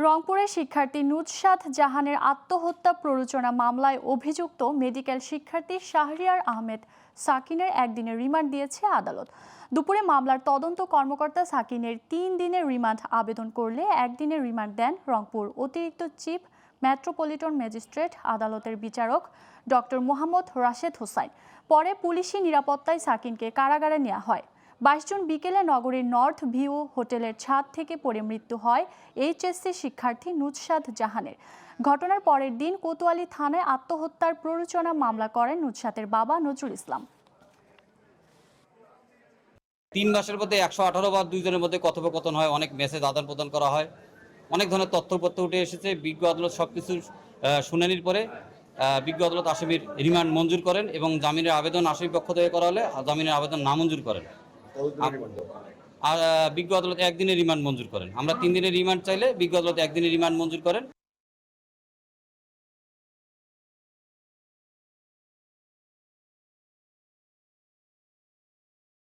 রংপুরের শিক্ষার্থী নুসরাত জাহানের আত্মহত্যা প্ররোচনা মামলায় অভিযুক্ত মেডিকেল শিক্ষার্থী শাহরিয়ার আহমেদ সাকিনের একদিনের রিমান্ড দিয়েছে আদালত। দুপুরে মামলার তদন্ত কর্মকর্তা সাকিনের 3 দিনের রিমান্ড আবেদন করলে একদিনের রিমান্ড দেন রংপুর অতিরিক্ত চিফ মেট্রোপলিটন ম্যাজিস্ট্রেট আদালতের বিচারক ডক্টর মোহাম্মদ রাশেদ হোসাইন। পরে পুলিশি নিরাপত্তায় সাকিনকে কারাগারে নেওয়া হয়। 22 জুন বিকেলে নগরীর নর্থ ভিউ হোটেলের ছাদ থেকে পড়ে মৃত্যু হয় এইচএসসি শিক্ষার্থী নুসরাত জাহানের। ঘটনার পরের দিন কোতোয়ালি থানায় আত্মহত্যার প্ররোচনা মামলা করেন নুসরাতের বাবা নজরুল ইসলাম। 3 মাসের মধ্যে 118 বার দুইজনের মধ্যে কথোপকথন হয়, অনেক মেসেজ আদান প্রদান করা হয়, অনেক ধরনের তথ্যপত্র উঠে এসেছে। বিজ্ঞ আদালত সবকিছু শুনানির পরে বিজ্ঞ আদালত আসামির রিমান্ড মঞ্জুর করেন এবং জামিনের আবেদন আসামি পক্ষ থেকে করা হলে জামিনের আবেদন নামঞ্জুর করেন। আর বিজ্ঞ আদালত 1 দিনের রিমান্ড মঞ্জুর করেন। আমরা 3 দিনের রিমান্ড চাইলে বিজ্ঞ আদালত 1 দিনের রিমান্ড মঞ্জুর করেন।